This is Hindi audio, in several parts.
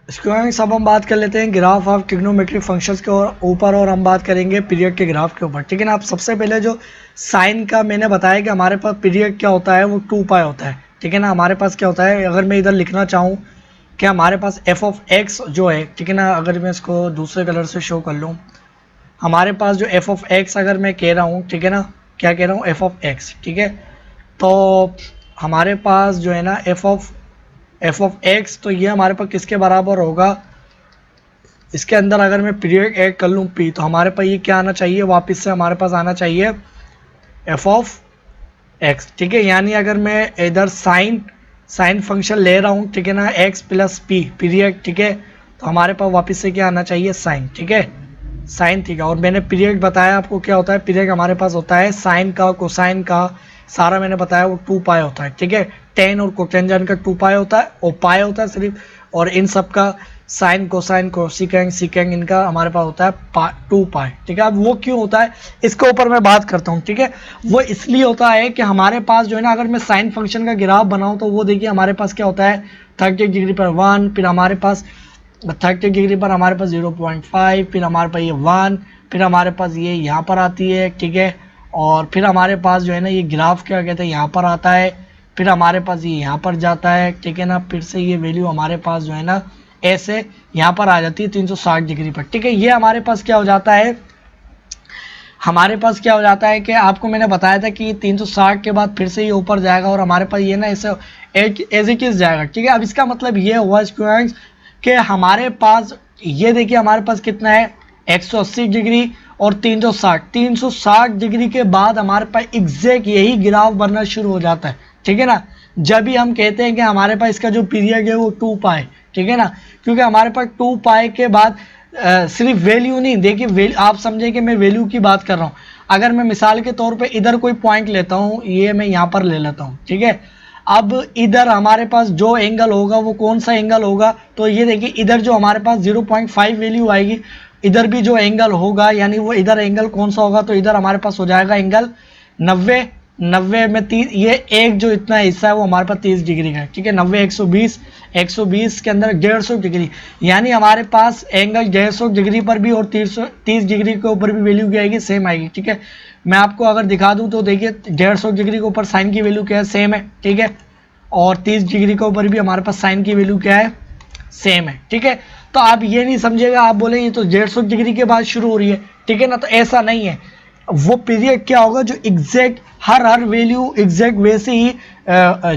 स्टूडेंट्स अब हम बात कर लेते हैं ग्राफ ऑफ ट्रिग्नोमेट्रिक फंक्शंस के ऊपर और हम बात करेंगे पीरियड के ग्राफ के ऊपर। ठीक है ना। आप सबसे पहले जो साइन का मैंने बताया कि हमारे पास पीरियड क्या होता है वो 2 पाई होता है। ठीक है ना। हमारे पास क्या होता है, अगर मैं इधर लिखना चाहूँ कि हमारे पास एफ ऑफ एक्स जो है, ठीक है ना, अगर मैं इसको दूसरे कलर से शो कर लूँ, हमारे पास जो एफ ऑफ एक्स अगर मैं कह रहा हूँ, ठीक है ना, क्या कह रहा हूँ, एफ ऑफ एक्स। ठीक है, तो हमारे पास जो है ना एफ ऑफ एक्स, तो ये हमारे पास किसके बराबर होगा, इसके अंदर अगर मैं पीरियड ऐड कर लूँ पी, तो हमारे पास ये क्या आना चाहिए, वापस से हमारे पास आना चाहिए एफ ऑफ एक्स। ठीक है, यानी अगर मैं इधर साइन फंक्शन ले रहा हूँ, ठीक है ना, एक्स प्लस पी पीरियड, ठीक है, तो हमारे पास वापस से क्या आना चाहिए, साइन। ठीक है, साइन। ठीक है, और मैंने पीरियड बताया आपको क्या होता है, पीरियड हमारे पास होता है साइन का, कोसाइन का, सारा मैंने बताया वो 2 पाई होता है। ठीक है, टेन और कोटेंजेंट का 2 पाई होता है और पाई होता है सिर्फ, और इन सब का साइन कोसाइन कोसिकेंग सीकेंग इनका हमारे पास होता है 2 पाई। ठीक है, अब वो क्यों होता है इसके ऊपर मैं बात करता हूँ। ठीक है, वो इसलिए होता है कि हमारे पास जो है ना, अगर मैं साइन फंक्शन का ग्राफ बनाऊँ तो वो देखिए हमारे पास क्या होता है, 30 डिग्री पर 1, फिर हमारे पास 30 डिग्री पर हमारे पास 0.5, फिर हमारे पास ये 1, फिर हमारे पास ये यहाँ पर आती है। ठीक है, और फिर हमारे पास जो है ना ये ग्राफ क्या कहते हैं यहाँ पर आता है, फिर हमारे पास ये यहाँ पर जाता है। ठीक है ना, फिर से ये वैल्यू हमारे पास जो है ना ऐसे यहाँ पर आ जाती है 360 डिग्री पर। ठीक है, ये हमारे पास क्या हो जाता है, हमारे पास क्या हो जाता है कि आपको मैंने बताया था कि 360 के बाद फिर से ये ऊपर जाएगा और हमारे पास ये ना ऐसे एज इट इज जाएगा। ठीक है, अब इसका मतलब ये हुआ स्टूडेंट्स कि हमारे पास ये देखिए हमारे पास कितना है, 180 डिग्री और 360 डिग्री के बाद हमारे पास एग्जैक्ट यही ग्राफ बनना शुरू हो जाता है। ठीक है ना, जब भी हम कहते हैं कि हमारे पास इसका जो पीरियड है वो 2 पाई। ठीक है ना, क्योंकि हमारे पास 2 पाई के बाद सिर्फ वैल्यू नहीं, देखिए आप समझे कि मैं वैल्यू की बात कर रहा हूँ। अगर मैं मिसाल के तौर पे इधर कोई पॉइंट लेता हूँ, ये मैं यहाँ पर ले लेता हूँ। ठीक है, अब इधर हमारे पास जो एंगल होगा वो कौन सा एंगल होगा, तो ये देखिए इधर जो हमारे पास 0.5 वैल्यू आएगी, इधर भी जो एंगल होगा यानी वो इधर एंगल कौन सा होगा, तो इधर हमारे पास हो जाएगा एंगल 90 में 30, ये एक जो इतना हिस्सा है वो हमारे पास 30 डिग्री का है। ठीक है, 90 120 के अंदर 150 डिग्री, यानी हमारे पास एंगल 150 डिग्री पर भी और 30 डिग्री के ऊपर भी वैल्यू क्या आएगी, सेम आएगी। ठीक है, मैं आपको अगर दिखा दूं तो देखिए 150 डिग्री के ऊपर साइन की वैल्यू क्या है, सेम है। ठीक है, और 30 डिग्री के ऊपर भी हमारे पास साइन की वैल्यू क्या है, सेम है। ठीक है, तो आप ये नहीं समझेगा, आप बोले ये तो 150 डिग्री के बाद शुरू हो रही है। ठीक है ना, तो ऐसा नहीं है, वो पीरियड क्या होगा जो एग्जैक्ट हर वैल्यू एग्जैक्ट वैसे ही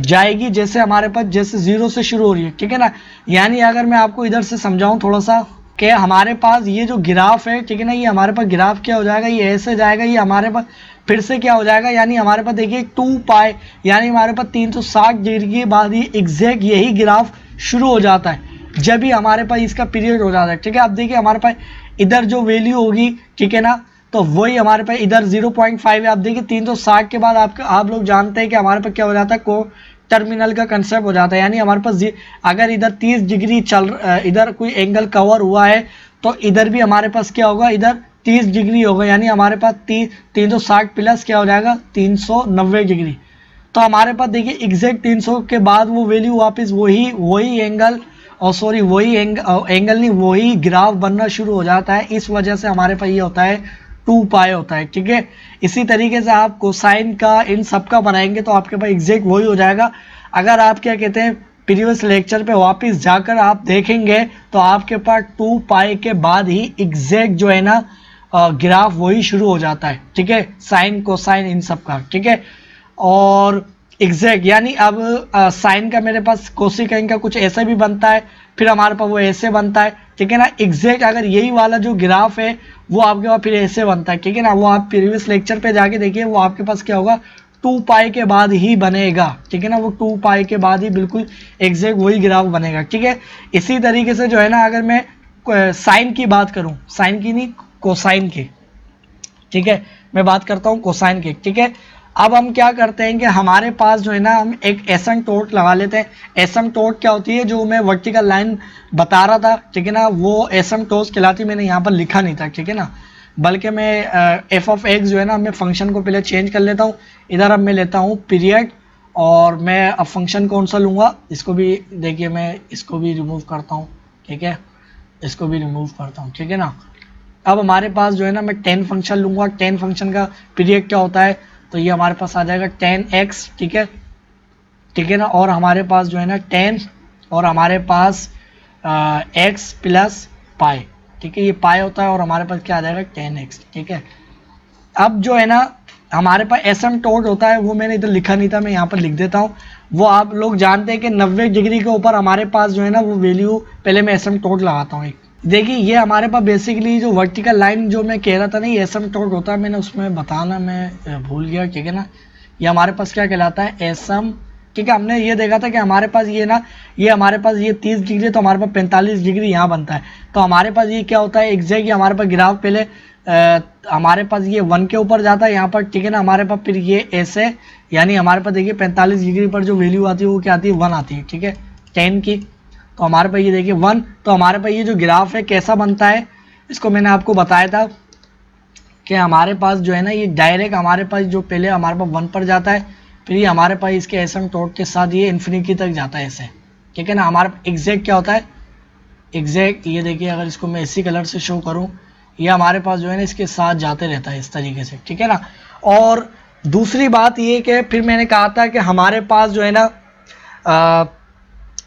जाएगी जैसे हमारे पास जैसे 0 से शुरू हो रही है। ठीक है ना, यानी अगर मैं आपको इधर से समझाऊं थोड़ा सा कि हमारे पास ये जो ग्राफ है, ठीक है ना, ये हमारे पास ग्राफ क्या हो जाएगा, ये ऐसे जाएगा, ये हमारे पास फिर से क्या हो जाएगा, यानी हमारे पास देखिए 2 पाई, यानी हमारे पास 360 डिग्री के बाद ही एग्जैक्ट यही ग्राफ शुरू हो जाता है जब भी हमारे पास इसका पीरियड हो जाता है। ठीक है, अब देखिए हमारे पास इधर जो वैल्यू होगी, ठीक है ना, तो वही हमारे पास इधर 0.5 है। आप देखिए 360 के बाद आप लोग जानते हैं कि हमारे पास क्या हो जाता है, को टर्मिनल का कंसेप्ट हो जाता है, यानी हमारे पास अगर इधर 30 डिग्री इधर कोई एंगल कवर हुआ है तो इधर भी हमारे पास क्या होगा, इधर 30 डिग्री होगा, यानी हमारे पास 360 प्लस क्या हो जाएगा, 390 डिग्री। तो हमारे पास देखिए एग्जैक्ट 300 के बाद वो वैल्यू वापस वही एंगल, और सॉरी वही एंगल नहीं, वही ग्राफ बनना शुरू हो जाता है। इस वजह से हमारे पास ये होता है 2 पाई होता है। ठीक है, इसी तरीके से आप कोसाइन का इन सब का बनाएंगे तो आपके पास एग्जैक्ट वही हो जाएगा। अगर आप क्या कहते हैं प्रीवियस लेक्चर पे वापस जाकर आप देखेंगे तो आपके पास 2 पाई के बाद ही एग्जैक्ट जो है ना ग्राफ वही शुरू हो जाता है। ठीक है, साइन कोसाइन इन सब का। ठीक है, और एग्जैक्ट यानी अब साइन का मेरे पास कोसिकाइन का कुछ ऐसा भी बनता है, फिर हमारे पास वो ऐसे बनता है। ठीक है ना, एग्जैक्ट अगर यही वाला जो ग्राफ है वो आपके पास फिर ऐसे बनता है। ठीक है ना, वो आप प्रीवियस लेक्चर पे जाके देखिए, वो आपके पास क्या होगा, 2 पाई के बाद ही बनेगा। ठीक है ना, वो 2 पाई के बाद ही बिल्कुल एग्जैक्ट वही ग्राफ बनेगा। ठीक है, इसी तरीके से जो है ना, अगर मैं साइन की बात करूं, साइन की नहीं कोसाइन की, ठीक है, मैं बात करता हूं कोसाइन की। ठीक है, अब हम क्या करते हैं कि हमारे पास जो है ना, हम एक एसिम्पटोट लगा लेते हैं। एसिम्पटोट क्या होती है, जो मैं वर्टिकल लाइन बता रहा था, ठीक है ना, वो एसिम्पटोट कहलाती, मैंने यहाँ पर लिखा नहीं था। ठीक है ना, बल्कि मैं एफ ऑफ एक्स जो है ना, मैं फंक्शन को पहले चेंज कर लेता हूँ। इधर अब मैं लेता हूँ पीरियड, और मैं अब फंक्शन कौन सा लूँगा, इसको भी देखिए मैं इसको भी रिमूव करता हूँ। ठीक है, इसको भी रिमूव करता हूँ, ठीक है ना। अब हमारे पास जो है ना, मैं 10 फंक्शन लूँगा। 10 फंक्शन का पीरियड क्या होता है, तो ये हमारे पास आ जाएगा 10x, ठीक है, ठीक है ना। और हमारे पास जो है ना 10 और हमारे पास x प्लस पाई, ठीक है, ये पाई होता है और हमारे पास क्या आ जाएगा 10x, ठीक है। अब जो है ना हमारे पास एसिम्पटोट होता है, वो मैंने इधर लिखा नहीं था, मैं यहाँ पर लिख देता हूँ। वो आप लोग जानते हैं कि 90 डिग्री के ऊपर हमारे पास जो है ना वो वैल्यू, पहले मैं एसिम्पटोट लगाता हूँ एक। देखिए ये हमारे पास बेसिकली जो वर्टिकल लाइन जो मैं कह रहा था ना, ये एसिम्पटोट होता है, मैंने उसमें बताना मैं भूल गया, ठीक है ना। ये हमारे पास क्या कहलाता है, एसम, ठीक है। हमने ये देखा था कि हमारे पास ये ना, ये हमारे पास ये 30 डिग्री, तो हमारे पास 45 डिग्री यहाँ बनता है। तो हमारे पास ये क्या होता है एग्जैक्ट, ये हमारे पास ग्राफ पहले हमारे पास ये 1 के ऊपर जाता है यहाँ पर, ठीक है ना। हमारे पास फिर ये ऐसे, यानी हमारे पास देखिए 45 डिग्री पर जो वैल्यू आती है वो क्या आती है, 1 आती है, ठीक है, 10 की। तो हमारे पास ये देखिए 1, तो हमारे पास ये जो ग्राफ है कैसा बनता है, इसको मैंने आपको बताया था कि हमारे पास जो है ना ये डायरेक्ट हमारे पास जो पहले हमारे पास 1 पर जाता है, फिर ये हमारे पास इसके एसिम्पटोट के साथ ये इन्फिनिटी तक जाता है ऐसे, ठीक है ना। हमारा एग्जैक्ट क्या होता है, एग्जैक्ट ये देखिए, अगर इसको मैं इसी कलर से शो करूं, ये हमारे पास जो है ना इसके साथ जाते रहता है इस तरीके से, ठीक है ना। और दूसरी बात ये कि फिर मैंने कहा था कि हमारे पास जो है ना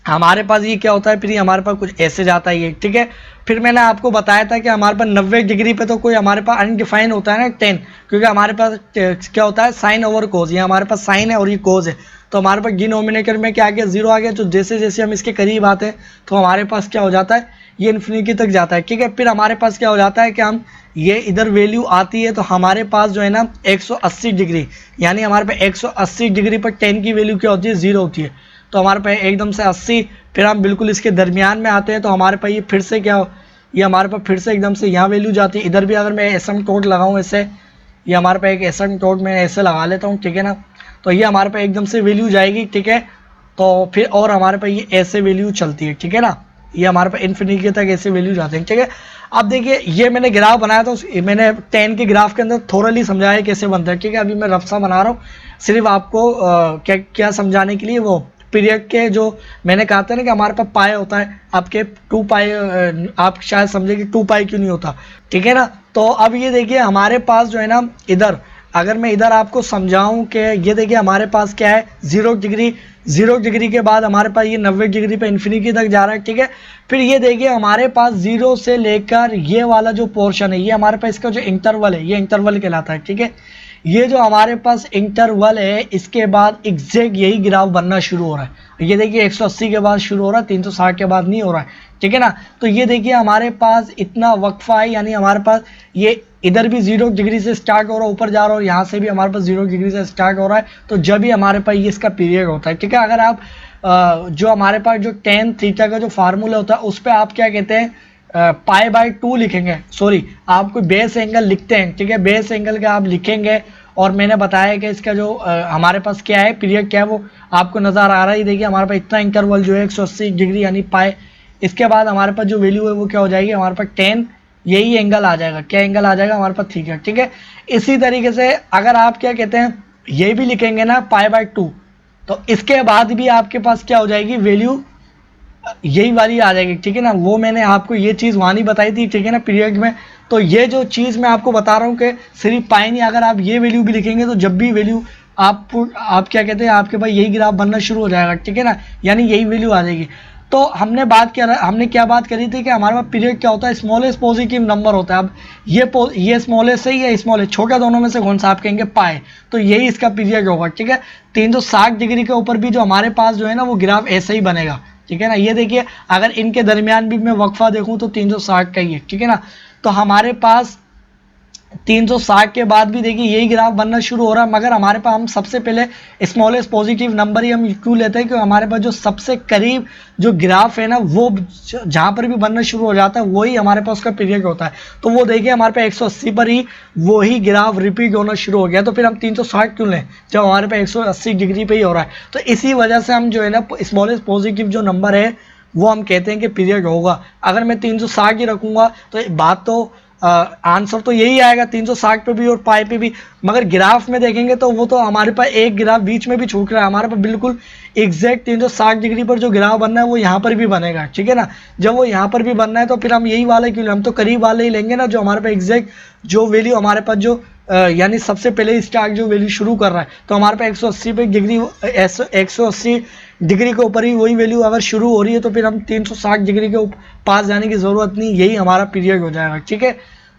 हमारे पास ये क्या होता है, फिर ये हमारे पास कुछ ऐसे जाता है ये, ठीक है। फिर मैंने आपको बताया था कि हमारे पास 90 डिग्री पे तो कोई हमारे पास अनडिफाइन होता है ना 10, क्योंकि हमारे पास क्या होता है साइन ओवर कोज, ये हमारे पास साइन है और ये कोज है। तो हमारे पास डिनोमिनेटर में क्या आ गया, 0 आ गया। तो जैसे जैसे हम इसके करीब आते हैं तो हमारे पास क्या हो जाता है, ये इन्फिनिटी तक जाता है, ठीक है। फिर हमारे पास क्या हो जाता है कि हम ये इधर वैल्यू आती है तो हमारे पास जो है ना 180 डिग्री, यानी हमारे पास 180 डिग्री पर 10 की वैल्यू क्या होती है, 0 होती है। तो हमारे पास एकदम से 80, फिर हम बिल्कुल इसके दरमियान में आते हैं तो हमारे पास ये फिर से क्या हो, ये हमारे पास फिर से एकदम से यहाँ वैल्यू जाती है। इधर भी अगर मैं एसिम्पटोट लगाऊँ ऐसे, ये हमारे पास एक एसिम्पटोट मैं ऐसे लगा लेता हूँ, ठीक है ना। तो ये हमारे पास एकदम से वैल्यू जाएगी, ठीक है। तो फिर और हमारे पास ये ऐसे वैल्यू चलती है, ठीक है ना। ये हमारे पास इन्फिनिटी तक ऐसे वैल्यू जाते हैं, ठीक है। अब देखिए ये मैंने ग्राफ बनाया तो मैंने 10 के ग्राफ के अंदर थोरली समझाया कैसे बनता है, ठीक है। अभी मैं रफ सा बना रहा हूँ सिर्फ आपको क्या क्या समझाने के लिए। वो पीरियड के जो मैंने कहा था ना कि हमारे पास पाई होता है, आपके 2 पाई, आप शायद समझे कि 2 पाई क्यों नहीं होता, ठीक है ना। तो अब ये देखिए हमारे पास जो है ना इधर, अगर मैं इधर आपको समझाऊं कि ये देखिए हमारे पास क्या है 0 डिग्री, 0 डिग्री के बाद हमारे पास ये 90 डिग्री पे इन्फिनिटी तक जा रहा है, ठीक है। फिर ये देखिए हमारे पास 0 से लेकर ये वाला जो पोर्शन है, ये हमारे पास इसका जो इंटरवल है, ये इंटरवल कहलाता है, ठीक है। ये जो हमारे पास इंटरवल है, इसके बाद एग्जैक्ट यही ग्राफ बनना शुरू हो रहा है। ये देखिए 180 के बाद शुरू हो रहा है, 360 के बाद नहीं हो रहा है, ठीक है ना। तो ये देखिए हमारे पास इतना वक्फा है, यानी हमारे पास ये इधर भी 0 डिग्री से स्टार्ट हो रहा है, ऊपर जा रहा है, और यहाँ से भी हमारे पास 0 डिग्री से स्टार्ट हो रहा है। तो जब भी हमारे पास ये इसका पीरियड होता है, ठीक है। अगर आप जो हमारे पास जो tan थीटा का जो फार्मूला होता है उस पर आप क्या कहते हैं, पाई बाय 2 लिखेंगे, सॉरी आप कोई बेस एंगल लिखते हैं, ठीक है, बेस एंगल का आप लिखेंगे। और मैंने बताया कि इसका जो हमारे पास क्या है पीरियड क्या है वो आपको नज़र आ रहा है। देखिए हमारे पास इतना इंटरवल जो है 180 डिग्री यानी पाई, इसके बाद हमारे पास जो वैल्यू है वो क्या हो जाएगी, हमारे पास 10 यही एंगल आ जाएगा, क्या एंगल आ जाएगा हमारे पास थीटा, ठीक है। इसी तरीके से अगर आप क्या कहते हैं ये भी लिखेंगे ना पाई बाय 2, तो इसके बाद भी आपके पास क्या हो जाएगी वैल्यू यही वाली आ जाएगी, ठीक है ना। वो मैंने आपको ये चीज़ वहाँ नहीं बताई थी, ठीक है ना, पीरियड में। तो ये जो चीज़ मैं आपको बता रहा हूँ कि सिर्फ पाई नहीं, अगर आप ये वैल्यू भी लिखेंगे तो जब भी वैल्यू आप क्या कहते हैं आपके पास यही ग्राफ बनना शुरू हो जाएगा, ठीक है ना, यानी यही वैल्यू आ जाएगी। तो हमने क्या बात करी थी कि हमारे पास पीरियड क्या होता है, स्मॉलेस्ट पॉजिटिव नंबर होता है। अब ये स्मॉलेस्ट सही है, स्मॉलेस्ट छोटा, दोनों में से कौन सा आप कहेंगे पाए, तो यही इसका पीरियड होगा, ठीक है। 360 डिग्री के ऊपर भी जो हमारे पास जो है ना वो ग्राफ ऐसे ही बनेगा, ठीक है ना। ये देखिए अगर इनके दरमियान भी मैं वक्फा देखूं तो 360 का ही है, ठीक है ना। तो हमारे पास 360 के बाद भी देखिए यही ग्राफ बनना शुरू हो रहा है, मगर हमारे पास हम सबसे पहले स्मॉलेस्ट पॉजिटिव नंबर ही हम क्यों लेते हैं, क्योंकि हमारे पास जो सबसे करीब जो ग्राफ है ना वो जहाँ पर भी बनना शुरू हो जाता है वही हमारे पास उसका पीरियड होता है। तो वो देखिए हमारे पास 180 पर ही वही ग्राफ रिपीट होना शुरू हो गया, तो फिर हम 360 क्यों लें जब हमारे पास 180 डिग्री पे ही हो रहा है। तो इसी वजह से हम जो है ना स्मॉलेस्ट पॉजिटिव जो नंबर है वो हम कहते हैं कि पीरियड होगा। अगर मैं 360 ही रखूँगा तो बात तो आंसर तो यही आएगा 360 पे भी और पाई पे भी। मगर ग्राफ में देखेंगे तो वो तो हमारे पास एक ग्राफ बीच में भी छूट रहा है, हमारे पास बिल्कुल एग्जैक्ट 360 डिग्री पर जो ग्राफ बनना है वो यहाँ पर भी बनेगा, ठीक है ना। जब वो यहाँ पर भी बनना है तो फिर हम यही वाले क्यों, हम तो करीब वाले ही लेंगे ना, जो हमारे पास एग्जैक्ट जो वैल्यू हमारे पास जो यानी सबसे पहले स्टार्ट जो वैल्यू शुरू कर रहा है, तो हमारे पास 180 पे डिग्री 180 डिग्री के ऊपर ही वही वैल्यू अगर शुरू हो रही है तो फिर हम 360 डिग्री के पास जाने की ज़रूरत नहीं, यही हमारा पीरियड हो जाएगा, ठीक है।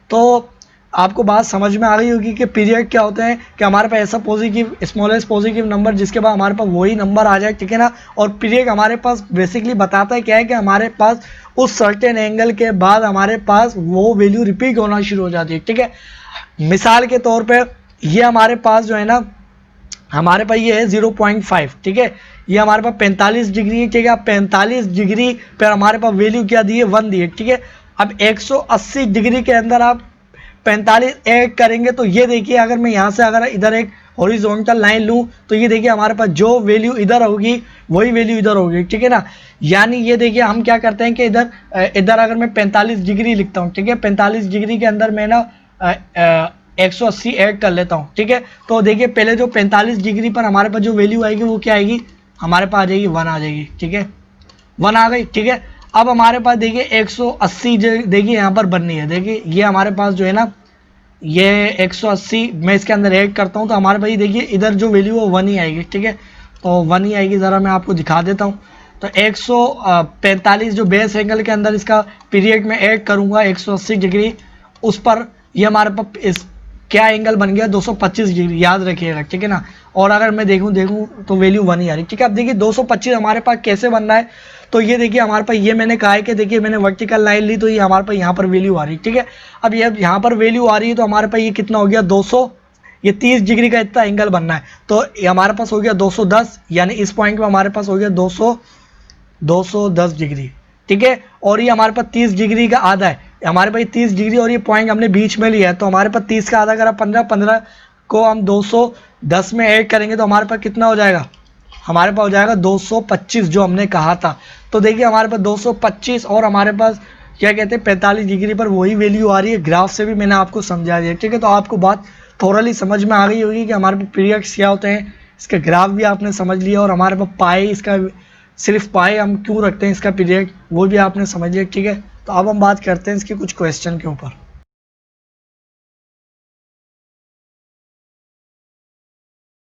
तो आपको बात समझ में आ गई होगी कि पीरियड क्या होते हैं, कि हमारे पास ऐसा पॉजिटिव स्मॉलेस्ट पॉजिटिव नंबर जिसके बाद हमारे पास वही नंबर आ जाए, ठीक है ना। और पीरियड हमारे पास बेसिकली बताता है क्या है, कि हमारे पास उस सर्टेन एंगल के बाद हमारे पास वो वैल्यू रिपीट होना शुरू हो जाती है, ठीक है। मिसाल के तौर पे ये हमारे पास जो है ना, हमारे पास ये है 0.5, ठीक है। ये हमारे पास 45 डिग्री है, ठीक है। 45 डिग्री पर हमारे पास वैल्यू क्या दी है, 1 दी है, ठीक है। अब 180 डिग्री के अंदर आप 45 ऐड करेंगे तो ये देखिए, अगर मैं यहाँ से अगर इधर एक हॉरिजॉन्टल लाइन लूँ तो ये देखिए हमारे पास जो वैल्यू इधर होगी वही वैल्यू इधर होगी, ठीक है ना। यानी ये देखिए हम क्या करते हैं कि इधर अगर मैं 45 डिग्री लिखता हूँ, ठीक है, 45 डिग्री के अंदर मैं ना 180 ऐड कर लेता हूँ, ठीक है। तो देखिए पहले जो 45 डिग्री पर हमारे पास जो वैल्यू आएगी वो क्या आएगी, हमारे पास आ जाएगी 1 आ जाएगी, ठीक है, 1 आ गई, ठीक है। अब हमारे पास देखिए 180 देखिए यहाँ पर बननी है, देखिए ये हमारे पास जो है ना, ये 180 मैं इसके अंदर ऐड करता हूँ तो हमारे पास देखिए इधर जो वैल्यू है 1 ही आएगी, ठीक है। तो 1 ही आएगी, ज़रा मैं आपको दिखा देता हूँ। तो 145 जो बेस एंगल के अंदर इसका पीरियड में ऐड करूँगा 180 डिग्री, उस पर ये हमारे पास इस क्या एंगल बन गया 225 डिग्री, याद रखिएगा, ठीक है ना। और अगर मैं देखूं तो वैल्यू 1 ही आ रही, ठीक है। अब देखिए 225 हमारे पास कैसे बन रहा है, तो ये देखिए हमारे पास ये मैंने कहा है कि देखिए मैंने वर्टिकल लाइन ली तो ये हमारे पास यहाँ पर वैल्यू आ रही है, ठीक है। अब ये यहाँ पर वैल्यू आ रही है तो हमारे पास ये कितना हो गया 200, ये 30 डिग्री का इतना एंगल बनना है, तो ये हमारे पास हो गया 210, यानी इस पॉइंट पर हमारे पास हो गया 210 डिग्री, ठीक है। और ये हमारे पास 30 डिग्री का आधा है, हमारे पास 30 डिग्री और ये पॉइंट हमने बीच में लिया है, तो हमारे पास 30 का आधा अगर 15 को हम 210 में ऐड करेंगे तो हमारे पास कितना हो जाएगा, हमारे पास हो जाएगा 225 जो हमने कहा था। तो देखिए हमारे पास 225 और हमारे पास क्या कहते हैं 45 डिग्री पर वही वैल्यू आ रही है, ग्राफ से भी मैंने आपको समझा दिया, ठीक है। तो आपको बात थोरली समझ में आ गई होगी कि हमारे पास पीरियड्स क्या होते हैं, इसका ग्राफ भी आपने समझ लिया, और हमारे पास पाई, इसका सिर्फ पाई हम क्यों रखते हैं इसका पीरियड वो भी आपने समझ लिया, ठीक है। तो अब हम बात करते हैं इसके कुछ क्वेश्चन के ऊपर।